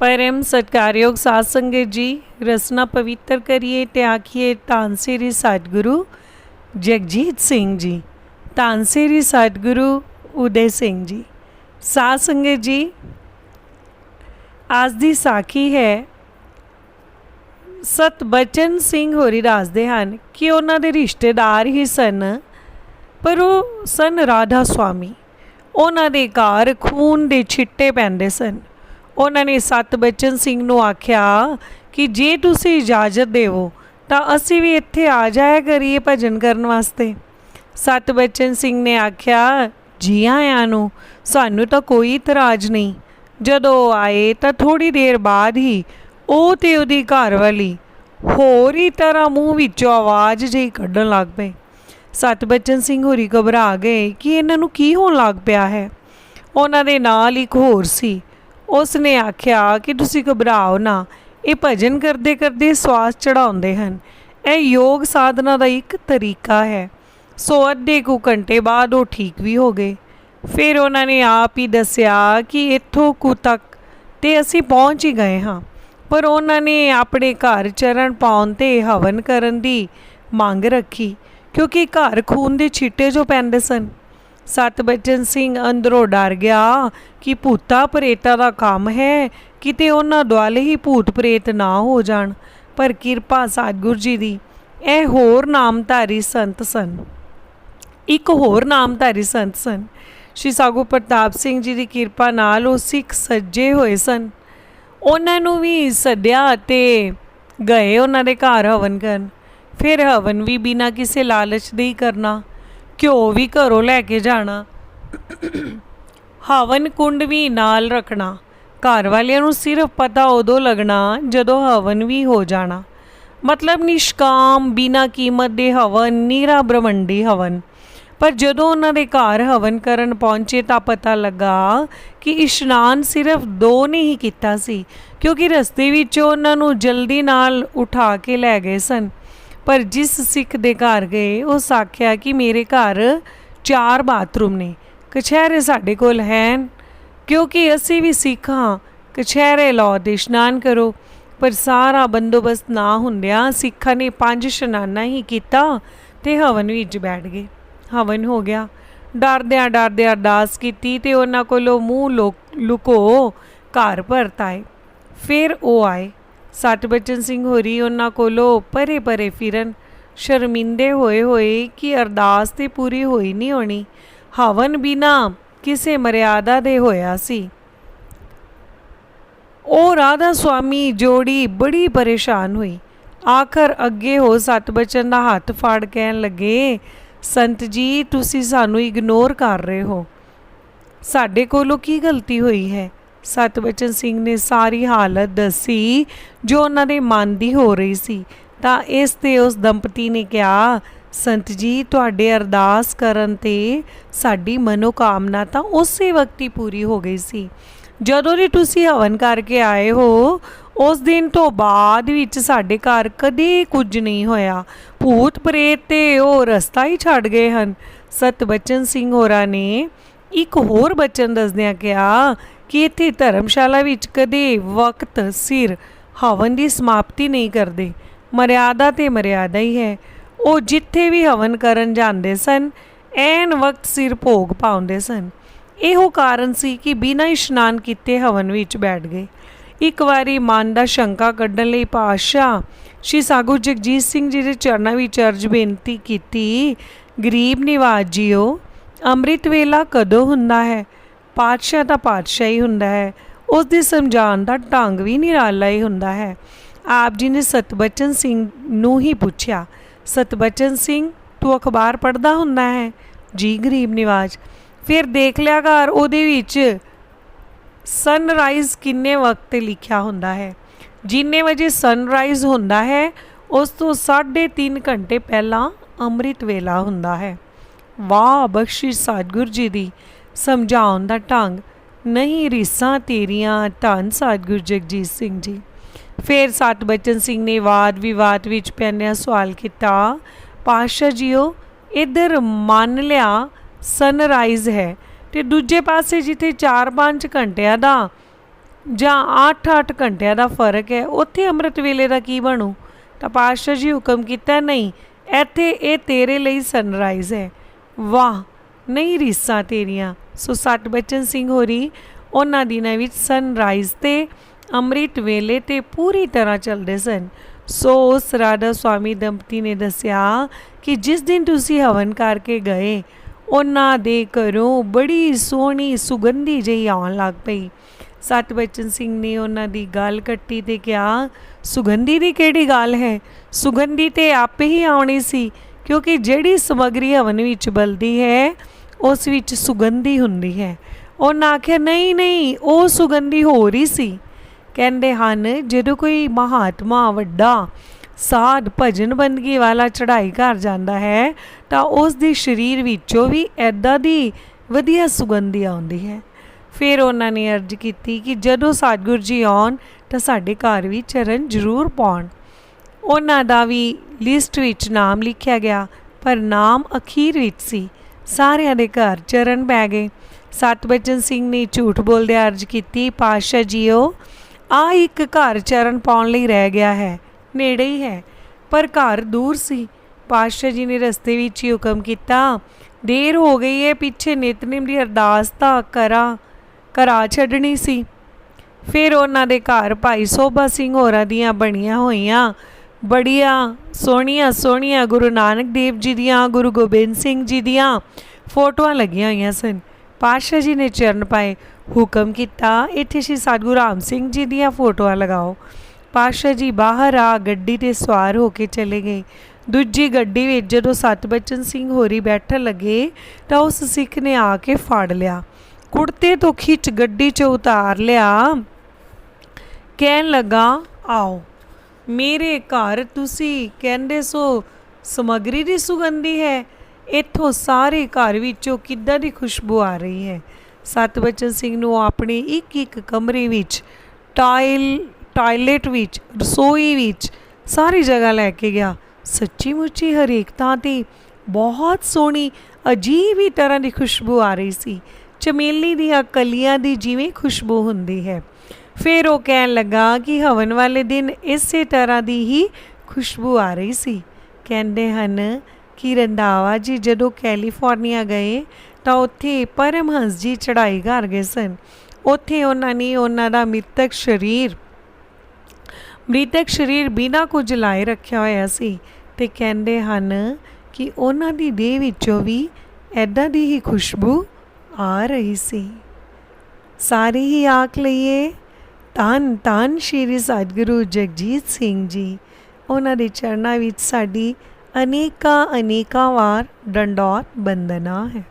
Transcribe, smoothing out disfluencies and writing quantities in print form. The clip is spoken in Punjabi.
परम सत्कारयोग साध संगत जी, रसना पवित्र करिए ते आखिए धन श्री सतगुरु जगजीत सिंह जी, धन श्री सतगुरु उदय सिंह जी। साध संगत जी, आज दी साखी है। सतबचन सिंह होरी दसदे हन कि उन्हां दे रिश्तेदार ही सन, पर वो सन राधा स्वामी। उन्हां दे घर खून दे छिट्टे पैंदे सन। उन्होंने सतबचन सिंह नूं आख्या कि जे तुसी इजाजत देवो तां असी भी इत्थे आ जाया करिए भजन करन वास्ते। सतबचन सिंह ने आख्या, जी आयां नूं, सानू तां कोई इतराज नहीं। जदों आए तां थोड़ी देर बाद ही ਉਹ ਤੇ ਉਹਦੀ ਘਰ ਵਾਲੀ ਹੋਰ ਹੀ ਤਰ੍ਹਾਂ ਮੂੰਹ ਵਿੱਚੋਂ ਆਵਾਜ਼ ਜਿਹੀ ਕੱਢਣ ਲੱਗ ਪਏ। ਸਤਬਚਨ ਸਿੰਘ ਹੋਰੀ ਘਬਰਾ ਗਏ ਕਿ ਇਹਨਾਂ ਨੂੰ ਕੀ ਹੋਣ ਲੱਗ ਪਿਆ ਹੈ। ਉਹਨਾਂ ਦੇ ਨਾਲ ਇੱਕ ਹੋਰ ਸੀ। ਉਸ ਨੇ ਆਖਿਆ ਕਿ ਤੁਸੀਂ ਘਬਰਾਓ ਨਾ, ਇਹ ਭਜਨ ਕਰਦੇ ਕਰਦੇ ਸਵਾਸ ਚੜਾਉਂਦੇ ਹਨ। ਇਹ ਯੋਗ ਸਾਧਨਾ ਦਾ ਇੱਕ ਤਰੀਕਾ ਹੈ। ਸੋ ਅੱਧੇ ਕੁ ਘੰਟੇ ਬਾਅਦ ਉਹ ਠੀਕ ਵੀ ਹੋ ਗਏ। ਫਿਰ ਉਹਨਾਂ ਨੇ ਆਪ ਹੀ ਦੱਸਿਆ ਕਿ ਇੱਥੋਂ ਕੁ ਤੱਕ ਤੇ ਅਸੀਂ ਪਹੁੰਚ ਹੀ ਗਏ ਹਾਂ, पर उन्होंने अपने घर चरण पाउण ते हवन करन दी मंग रखी, क्योंकि घर खून दे छिट्टे जो पैंदे सन। सतबचन सिंह अंदरों डर गया कि भूता प्रेता दा काम है, किते उन्हां दुआले ही भूत प्रेत ना हो जाण। पर किरपा सतगुर जी दी, ਇਹ होर नामधारी संत सन। एक होर नामधारी संत सन। श्री सागू प्रताप सिंह जी की किरपा नाल वो सिख सज्जे होए सन। ਉਹਨਾਂ ਨੂੰ ਵੀ ਸੱਦਿਆ ਅਤੇ ਗਏ ਉਹਨਾਂ ਦੇ ਘਰ ਹਵਨ ਕਰਨ। ਫਿਰ ਹਵਨ ਵੀ ਬਿਨਾਂ ਕਿਸੇ ਲਾਲਚ ਦੇ ਹੀ ਕਰਨਾ, ਘਿਓ ਵੀ ਘਰੋਂ ਲੈ ਕੇ ਜਾਣਾ, ਹਵਨ ਕੁੰਡ ਵੀ ਨਾਲ ਰੱਖਣਾ। ਘਰ ਵਾਲਿਆਂ ਨੂੰ ਸਿਰਫ ਪਤਾ ਉਦੋਂ ਲੱਗਣਾ ਜਦੋਂ ਹਵਨ ਵੀ ਹੋ ਜਾਣਾ। ਮਤਲਬ ਨਿਸ਼ਕਾਮ ਬਿਨਾਂ ਕੀਮਤ ਦੇ ਹਵਨ, ਨੀਰਾ ਬ੍ਰਹਮੰਡੀ ਹਵਨ। पर जदों उन्होंने घर हवन करन पहुँचे तो पता लगा कि इशनान सिर्फ 2 ने ही किया सी, क्योंकि रस्ते विच उन्होंने जल्दी नाल उठा के लै गए सन। पर जिस सिख दे घर गए उस आख्या कि मेरे घर 4 बाथरूम ने, कछहरे साडे कोल हैन, क्योंकि असी भी सिख हाँ, कछहरे लो ते इशनान करो। पर सारा बंदोबस्त ना हुंदियां सिखां ने 5 इशनाना ही किया ते हवन विच बैठ गए। हवन हो गया। डरद्या डरद्या अरदास की ते उन्हां कोलों मूँह लुको घर परत आए। फिर वो आए। सतबचन सिंह होरी उन्हां कोलों परे परे फिरन, शर्मिंदे होए होए कि अरदास ते पूरी होई नहीं होनी। हवन बिना किसी मर्यादा दे होया सी। ओ राधा स्वामी जोड़ी बड़ी परेशान हुई। आखिर अगे हो सतबचन दा हथ फाड़ कहन लगे, संत जी तुसी सानू इग्नोर कर रहे हो, साडे कोलों की गलती हुई है। सतबचन सिंह ने सारी हालत दसी जो उन्हां दे मन दी हो रही सी। तां इस ते उस दंपति ने कहा, संत जी तुहाडे अरदास करन ते साडी मनोकामना तां उसे वक्त ही पूरी हो गई सी। जदों दी तुसी हवन करके आए हो उस दिन तो बाद विच साडे घर कदे कुछ नहीं होया। भूत प्रेत ते वो रस्ता ही छड़ गए हन। सतबचन सिंह होरां ने एक होर बचन दसदियां कहा कि इत्थे धर्मशाला विच कदे वक्त सिर हवन की समाप्ति नहीं करते। मर्यादा ते मर्यादा ही है। वो जिथे भी हवन करन जांदे सन ऐन वक्त सिर भोग पाउंदे सन। इहो कारण सी कि बिना इशनान किते हवन विच बैठ गए। एक बारी मन का शंका कढ़न लई पातशाह श्री सागू जगजीत सिंह जी के चरणों विच अर्ज बेनती की, गरीब निवाज जीओ अमृत वेला कदों हुंदा है? पातशाह तां पातशाह ही हुंदा है, उसदी समझाउण दा ढंग भी निराला ही हुंदा है। आप जी ने सतबचन सिंह नूं ही पुछया, सतबचन सिंह तू अखबार पढ़दा हुंदा है? जी गरीब निवाज। फिर देख लिया कर उहदे विच सनराइज किन्ने वक्त लिखा हुंदा है। जिन्ने बजे सनराइज हुंदा है उस तो 3.5 घंटे पहला अमृत वेला हुंदा है। वाह बख्शिश सतगुर जी दी, समझाउण दा ढंग नहीं रीसां तेरियां, धन सतगुर जगजीत सिंह जी। फिर सतबचन सिंह ने वाद विवाद विच पैंदियां सवाल किया, पातशाह जीओ इधर मान लिया सनराइज है ते दूजे पासे जिथे 4-5 घंटिया दा ਜਾਂ 8-8 ਘੰਟਿਆਂ ਦਾ ਫਰਕ ਹੈ, ਉੱਥੇ ਅੰਮ੍ਰਿਤ ਵੇਲੇ ਦਾ ਕੀ ਬਣੂ? ਤਾਂ ਪਾਤਸ਼ਾਹ ਜੀ ਹੁਕਮ ਕੀਤਾ, ਨਹੀਂ ਇੱਥੇ ਇਹ ਤੇਰੇ ਲਈ ਸਨਰਾਈਜ਼ ਹੈ। ਵਾਹ, ਨਹੀਂ ਰੀਸਾਂ ਤੇਰੀਆਂ। ਸੋ ਸਤਬਚਨ ਸਿੰਘ ਹੋਰੀ ਉਹਨਾਂ ਦਿਨਾਂ ਵਿੱਚ ਸਨਰਾਈਜ਼ ਤੇ ਅੰਮ੍ਰਿਤ ਵੇਲੇ ਤੇ ਪੂਰੀ ਤਰ੍ਹਾਂ ਚੱਲਦੇ ਸਨ। ਸੋ ਉਸ ਰਾਧਾ ਸੁਆਮੀ ਦੰਪਤੀ ਨੇ ਦੱਸਿਆ ਕਿ ਜਿਸ ਦਿਨ ਤੁਸੀਂ ਹਵਨ ਕਰਕੇ ਗਏ, ਉਹਨਾਂ ਦੇ ਘਰੋਂ ਬੜੀ ਸੋਹਣੀ ਸੁਗੰਧੀ ਜਿਹੀ ਆਉਣ ਲੱਗ ਪਈ। ਸਤਬਚਨ ਸਿੰਘ ਨੇ ਉਹਨਾਂ ਦੀ ਗੱਲ ਕੱਟੀ ਤੇ ਕਿਹਾ, ਸੁਗੰਧੀ ਦੀ ਕਿਹੜੀ ਗੱਲ ਹੈ? ਸੁਗੰਧੀ ਤੇ ਆਪੇ ਹੀ ਆਉਣੀ ਸੀ, ਕਿਉਂਕਿ ਜਿਹੜੀ ਸਮੱਗਰੀ ਹਵਨ ਵਿੱਚ ਬਲਦੀ ਹੈ ਉਸ ਵਿੱਚ ਸੁਗੰਧੀ ਹੁੰਦੀ ਹੈ। ਉਹਨਾਂ ਆਖਿਆ, ਨਹੀਂ ਨਹੀਂ, ਉਹ ਸੁਗੰਧੀ ਹੋ ਰਹੀ ਸੀ। ਕਹਿੰਦੇ ਹਨ, ਜਦੋਂ ਕੋਈ ਮਹਾਤਮਾ ਵੱਡਾ ਸਾਧ ਭਜਨ ਬੰਦਗੀ ਵਾਲਾ ਚੜ੍ਹਾਈ ਕਰ ਜਾਂਦਾ ਹੈ ਤਾਂ ਉਸ ਦੇ ਸਰੀਰ ਵਿੱਚੋਂ ਵੀ ਇੱਦਾਂ ਦੀ ਵਧੀਆ ਸੁਗੰਧੀ ਆਉਂਦੀ ਹੈ। ਫਿਰ ਉਹਨਾਂ ਨੇ ਅਰਜ਼ ਕੀਤੀ ਕਿ ਜਦੋਂ ਸਤਿਗੁਰੂ ਜੀ ਆਉਣ ਤਾਂ ਸਾਡੇ ਘਰ ਵੀ ਚਰਨ ਜ਼ਰੂਰ ਪਾਉਣ। ਉਹਨਾਂ ਦਾ ਵੀ ਲਿਸਟ ਵਿੱਚ ਨਾਮ ਲਿਖਿਆ ਗਿਆ, ਪਰ ਨਾਮ ਅਖੀਰ ਵਿੱਚ ਸੀ। ਸਾਰਿਆਂ ਦੇ ਘਰ ਚਰਨ ਪੈ ਗਏ। ਸਤਬਚਨ ਸਿੰਘ ਨੇ ਝੂਠ ਬੋਲਦੇ ਅਰਜ਼ ਕੀਤੀ, ਪਾਤਸ਼ਾਹ ਜੀਓ, ਆ ਇੱਕ ਘਰ ਚਰਨ ਪਾਉਣ ਲਈ ਰਹਿ ਗਿਆ ਹੈ, ਨੇੜੇ ਹੀ ਹੈ, ਪਰ ਘਰ ਦੂਰ ਸੀ। ਪਾਤਸ਼ਾਹ ਜੀ ਨੇ ਰਸਤੇ ਵਿੱਚ ਹੀ ਹੁਕਮ ਕੀਤਾ, ਦੇਰ ਹੋ ਗਈ ਹੈ, ਪਿੱਛੇ ਨਿਤਨੇਮ ਦੀ ਅਰਦਾਸ ਤਾਂ ਕਰਾ ਛੱਡਣੀ ਸੀ। ਫਿਰ ਉਹਨਾਂ ਦੇ ਘਰ ਭਾਈ ਸੋਭਾ ਸਿੰਘ ਹੋਰਾਂ ਦੀਆਂ ਬਣੀਆਂ ਹੋਈਆਂ ਬੜੀਆਂ ਸੋਹਣੀਆਂ ਗੁਰੂ ਨਾਨਕ ਦੇਵ ਜੀ ਦੀਆਂ, ਗੁਰੂ ਗੋਬਿੰਦ ਸਿੰਘ ਜੀ ਦੀਆਂ ਫੋਟੋਆਂ ਲੱਗੀਆਂ ਹੋਈਆਂ ਸਨ। ਪਾਤਸ਼ਾਹ ਜੀ ਨੇ ਚਰਨ ਪਾਏ, ਹੁਕਮ ਕੀਤਾ, ਇੱਥੇ ਸ਼੍ਰੀ ਸਤਿਗੁਰੂ ਰਾਮ ਸਿੰਘ ਜੀ ਦੀਆਂ ਫੋਟੋਆਂ ਲਗਾਓ। ਪਾਤਸ਼ਾਹ ਜੀ ਬਾਹਰ ਆ ਗੱਡੀ 'ਤੇ ਸਵਾਰ ਹੋ ਕੇ ਚਲੇ ਗਏ। ਦੂਜੀ ਗੱਡੀ ਵਿੱਚ ਜਦੋਂ ਸਤਬਚਨ ਸਿੰਘ ਹੋਰੀ ਬੈਠਣ ਲੱਗੇ ਤਾਂ ਉਸ ਸਿੱਖ ਨੇ ਆ ਕੇ ਫੜ ਲਿਆ, ਕੁੜਤੇ ਤੋਂ ਖਿੱਚ ਗੱਡੀ 'ਚ ਉਤਾਰ ਲਿਆ। ਕਹਿਣ ਲੱਗਾ, ਆਓ ਮੇਰੇ ਘਰ, ਤੁਸੀਂ ਕਹਿੰਦੇ ਸੋ ਸਮੱਗਰੀ ਦੀ ਸੁਗੰਧੀ ਹੈ, ਇੱਥੋਂ ਸਾਰੇ ਘਰ ਵਿੱਚੋਂ ਕਿੱਦਾਂ ਦੀ ਖੁਸ਼ਬੂ ਆ ਰਹੀ ਹੈ। ਸਤਬਚਨ ਸਿੰਘ ਨੂੰ ਆਪਣੇ ਇੱਕ ਕਮਰੇ ਵਿੱਚ, ਟਾਇਲਟ ਵਿੱਚ, ਰਸੋਈ ਵਿੱਚ, ਸਾਰੀ ਜਗ੍ਹਾ ਲੈ ਕੇ ਗਿਆ। ਸੱਚੀ ਮੁੱਚੀ ਹਰੇਕ ਥਾਂ 'ਤੇ ਬਹੁਤ ਸੋਹਣੀ ਅਜੀਬ ਹੀ ਤਰ੍ਹਾਂ ਦੀ ਖੁਸ਼ਬੂ ਆ ਰਹੀ ਸੀ, ਚਮੇਲੀ ਦੀਆਂ ਕਲੀਆਂ ਦੀ ਜਿਵੇਂ ਖੁਸ਼ਬੂ ਹੁੰਦੀ ਹੈ। ਫਿਰ ਉਹ ਕਹਿਣ ਲੱਗਾ ਕਿ ਹਵਨ ਵਾਲੇ ਦਿਨ ਇਸੇ ਤਰ੍ਹਾਂ ਦੀ ਹੀ ਖੁਸ਼ਬੂ ਆ ਰਹੀ ਸੀ। ਕਹਿੰਦੇ ਹਨ ਕਿ ਰੰਧਾਵਾ ਜੀ ਜਦੋਂ ਕੈਲੀਫੋਰਨੀਆ ਗਏ ਤਾਂ ਉੱਥੇ ਪਰਮਹੰਸ ਜੀ ਚੜ੍ਹਾਈ ਕਰ ਗਏ ਸਨ। ਉੱਥੇ ਉਹਨਾਂ ਨੇ ਉਹਨਾਂ ਦਾ ਮ੍ਰਿਤਕ ਸਰੀਰ ਬਿਨਾਂ ਕੁਝ ਲਾਏ ਰੱਖਿਆ ਹੋਇਆ ਸੀ ਅਤੇ ਕਹਿੰਦੇ ਹਨ ਕਿ ਉਹਨਾਂ ਦੀ ਦੇਹ ਵਿੱਚੋਂ ਵੀ ਇੱਦਾਂ ਦੀ ਹੀ ਖੁਸ਼ਬੂ ਆ ਰਹੀ ਸੀ। ਸਾਰੇ ਹੀ ਆਖ ਲਈਏ, ਧੰਨ ਧੰਨ ਸ਼੍ਰੀ ਸਤਿਗੁਰੂ ਜਗਜੀਤ ਸਿੰਘ ਜੀ। ਉਹਨਾਂ ਦੇ ਚਰਨਾਂ ਵਿੱਚ ਸਾਡੀ ਅਨੇਕਾਂ ਵਾਰ ਡੰਡੌਤ ਬੰਦਨਾ ਹੈ।